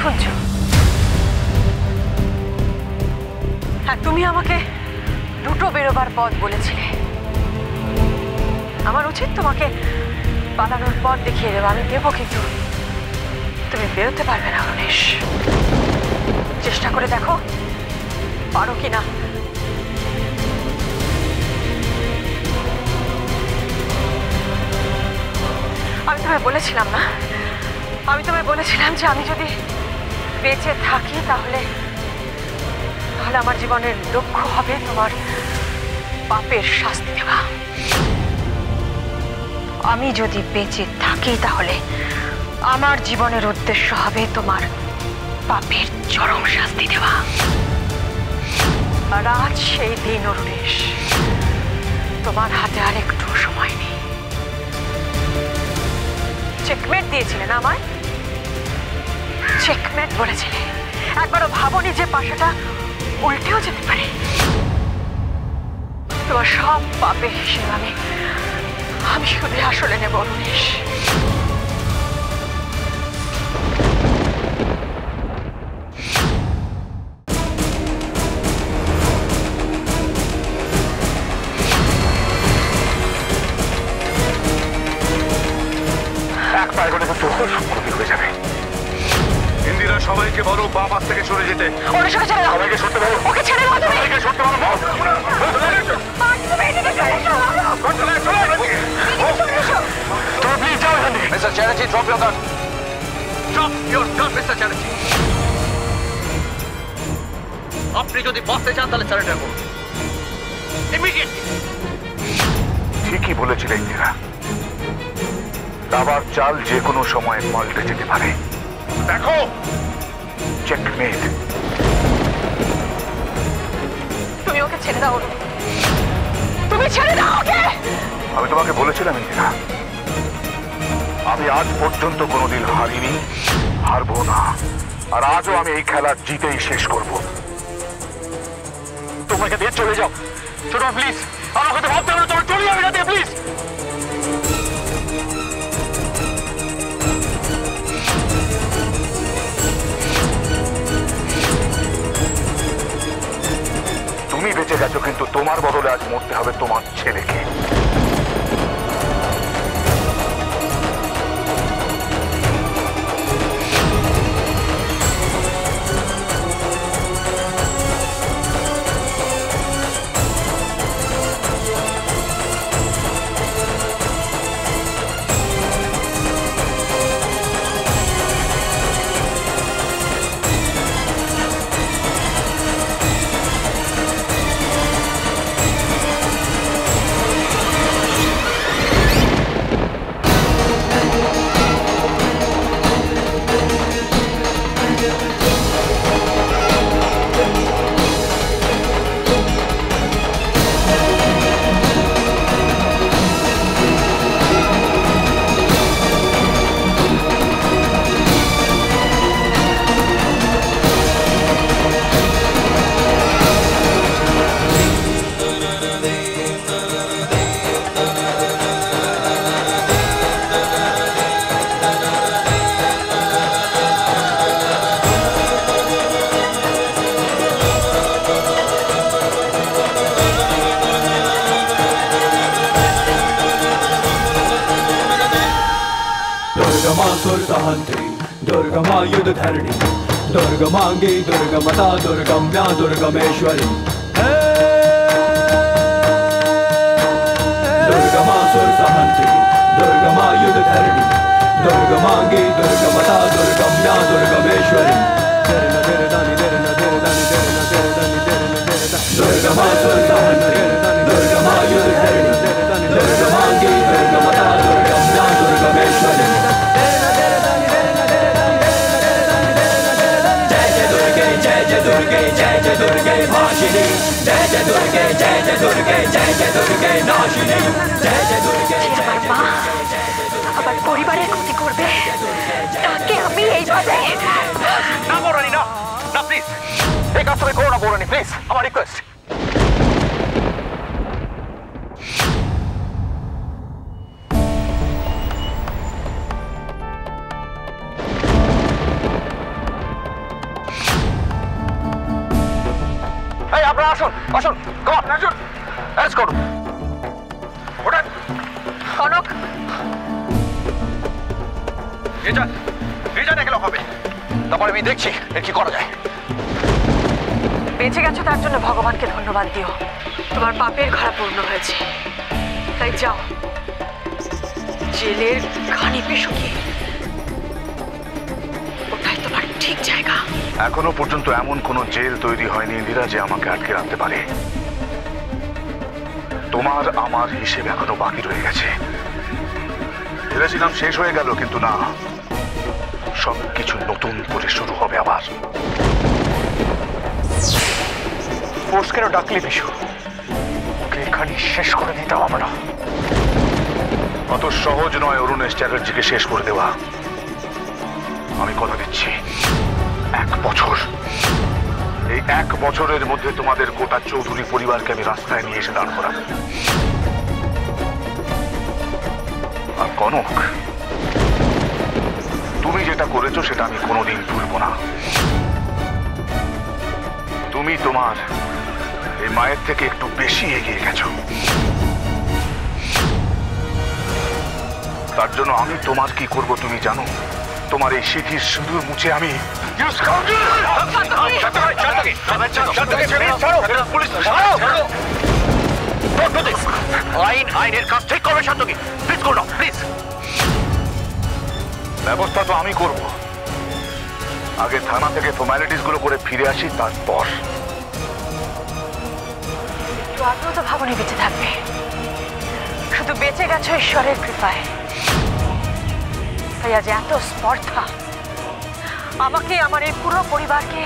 খুঁজছো? হ্যাঁ, তুমি আমাকে দুটো বেরোবার পথ বলেছিলে। আমার উচিত তোমাকে পালানোর পথ দেখিয়ে দেবো, আমি দেবো, কিন্তু তুমি বেরোতে পারবে না অরুণেশ। চেষ্টা করে দেখো পারো কিনা। আমি তোমায় বলেছিলাম না, আমি তোমায় বলেছিলাম যে আমি যদি বেঁচে থাকি তাহলে আমার জীবনের লক্ষ্য হবে তোমার পাপের শাস্তি দেওয়া। আমি যদি বেঁচে থাকি তাহলে আমার জীবনের উদ্দেশ্য হবে তোমার পাপের চরম শাস্তি দেওয়া। আর আজ সেই দিন অরুণেশ, তোমার হাতে আর একটু সময় নেই। চেকমেট দিয়েছিলে না আমায়? চেকমেট বলেছিলে। একবারও ভাবনি যে পাশাটা উল্টেও যেতে পারে। তোমার সব পাপের হিসেবে আমি শুধু আসলে নেব অরুণেশ। এক পায়ে গেলে তো ক্ষতি হয়ে যাবে। ইন্দিরা, সবাইকে বলো বাম পাশ থেকে সরে যেতে। সবাইকে সরতে বলো। ওকে ছেড়ে দাও। সবাইকে সরতে বলো। প্লিজ যাও এখান থেকে। মিস্টার চ্যাটার্জি, ড্রপ ইউর গান। ড্রপ ইউর গান মিস্টার চ্যাটার্জি। আপনি যদি বাঁচতে চান তাহলে সারেন্ডার করুন ইমিডিয়েটলি। ঠিকই বলেছিলে ইন্দিরা, দাবার চাল যে কোনো সময় পাল্টে যেতে পারে। দেখো, চেকমেট। তুমি ওকে ছেড়ে দাও। তুমি ছেড়ে দাও ওকে। আমি তোমাকে বলেছিলাম ইন্দিরা, আমি আজ পর্যন্ত কোনোদিন হারিনি, হারবো না। আর আজও আমি এই খেলা জিতেই শেষ করব। তোমাকে দিয়ে চলে যাও ছোট, প্লিজ। আমাকে তো ভাবতে হবে, তোমার চলে যাবে না দিয়ে, প্লিজ। তুমি বেঁচে গেছো, কিন্তু তোমার বদলে আজ মরতে হবে তোমার ছেলেকে। दुर्गमासुरसहन्त्री दुर्गमा युद्धधरणी दुर्गमांगी दुर्गमता दुर्गम्या दुर्गमेश्वरी दुर्गमासुरसहन्त्री दुर्गमा युद्धधरणी दुर्गमांगी दुर्गमता दुर्गम्या दुर्गमेश्वरी दुर्गमासुरसहन्त्री दुर्गमा युद्धधरणी दुर्गमांगी दुर्गमता दुर्गम्या दुर्गमेश्वरी जय जय दुर्गे भाषिनी जय जय दुर्गे जय जय दुर्गे जय जय दुर्गे नाशिनी जय जय दुर्गे আবার পরিবারের ক্ষতি করবে তাকে আমি এইভাবে না বৌরানী, না না, প্লিজ এই কাজ তুমি করো না বৌরানী, প্লিজ, আমার রিকোয়েস্ট। তারপর আমি দেখছি এর কি করা যায়। বেঁচে গেছো তার জন্য ভগবানকে ধন্যবাদ দিও। তোমার পাপের ঘা পূর্ণ হয়েছে, তাই যাও জেলের ঘানি শুকিয়ে, ওটাই তোমার ঠিক জায়গা। এখনো পর্যন্ত এমন কোনো জেল তৈরি হয়নি ইন্দিরা যে আমাকে আটকে রাখতে পারে। তোমার আমার হিসেব এখনো বাকি রয়ে গেছে। ভেবেছিলাম শেষ হয়ে গেল, কিন্তু না, সবকিছু নতুন করে শুরু হবে আবার। পোস্ট কেন ডাকলি বিশু? ওকে এখানে শেষ করে দিতে হবে না। অত সহজ নয় অরুণেশ চ্যাটার্জিকে শেষ করে দেওয়া। আমি কথা দিচ্ছি, 1 বছর, এই 1 বছরের মধ্যে তোমাদের গোটা চৌধুরী পরিবারকে আমি রাস্তায় নিয়ে এসে দাঁড় করাবো। আর কনক, তুমি যেটা করেছো সেটা আমি কোনোদিন ভুলবো না। তুমি তোমার এই মায়ের থেকে একটু বেশি এগিয়ে গেছো। তার জন্য আমি তোমার কি করব তুমি জানো? তোমার এই সিঁথির সিঁদুর মুছে আমি আইনের কাজ ঠিক করবে। শান্তকি, প্লিজ করো না, প্লিজ। ব্যবস্থা তো আমি করব, আগে থানা থেকে ফর্মালিটিস গুলো করে ফিরে আসি, তারপর। আগেও তো ভাবনি বেঁচে থাকবে, শুধু বেঁচে গেছো ঈশ্বরের কৃপায়। তাই আজ এত স্পর্ধা, আমাকে আমার এই পুরো পরিবারকে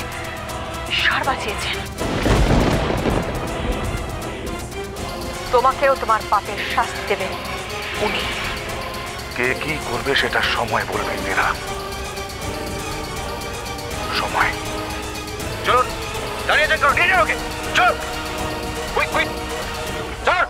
ঈশ্বর বাঁচিয়েছেন। তোমাকেও তোমার পাপের শাস্তি দেবেন উনি। কে কি করবে সেটা সময় বলবে ইন্দিরা, সময়। চলুন, দাঁড়িয়ে যান, নিয়ে যান ওকে, চল, কুইক কুইক, চল।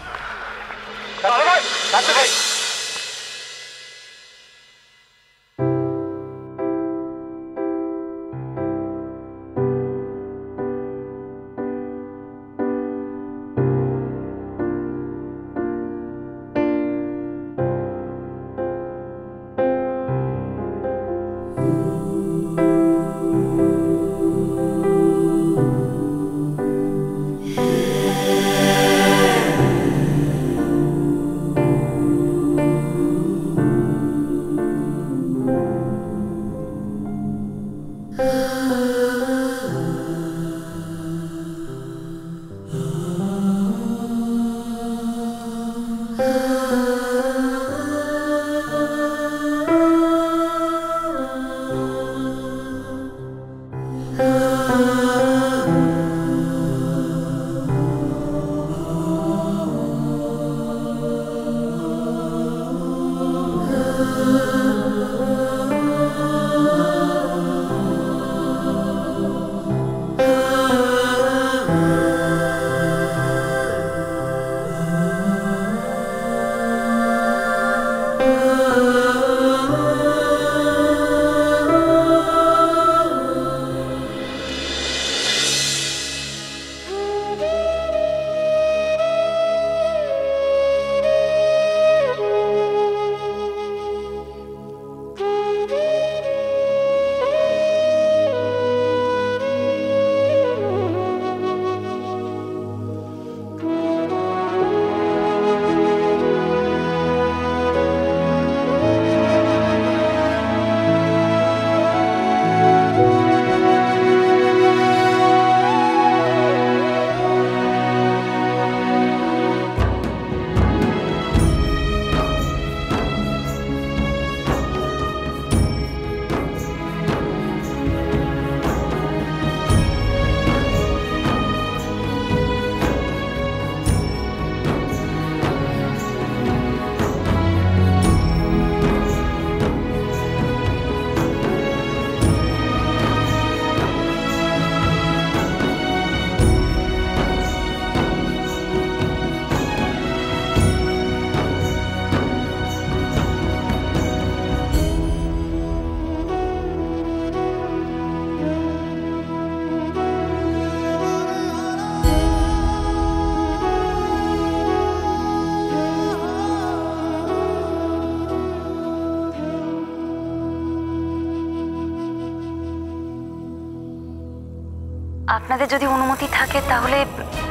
আপনাদের যদি অনুমতি থাকে তাহলে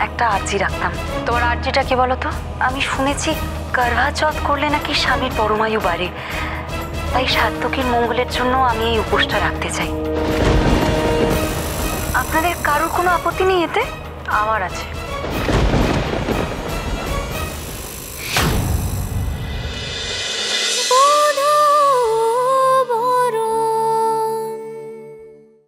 একটা আর্জি রাখতাম। তোমার আর্জিটা কি বলো তো? আমি শুনেছি করভা চৌথ করলে নাকি স্বামীর পরমায়ু বাড়ে, তাই সাত্তকীর মঙ্গলের জন্য আমি এই উপোসটা রাখতে চাই। আপনাদের কারোর কোনো আপত্তি নেই এতে? আমার আছে।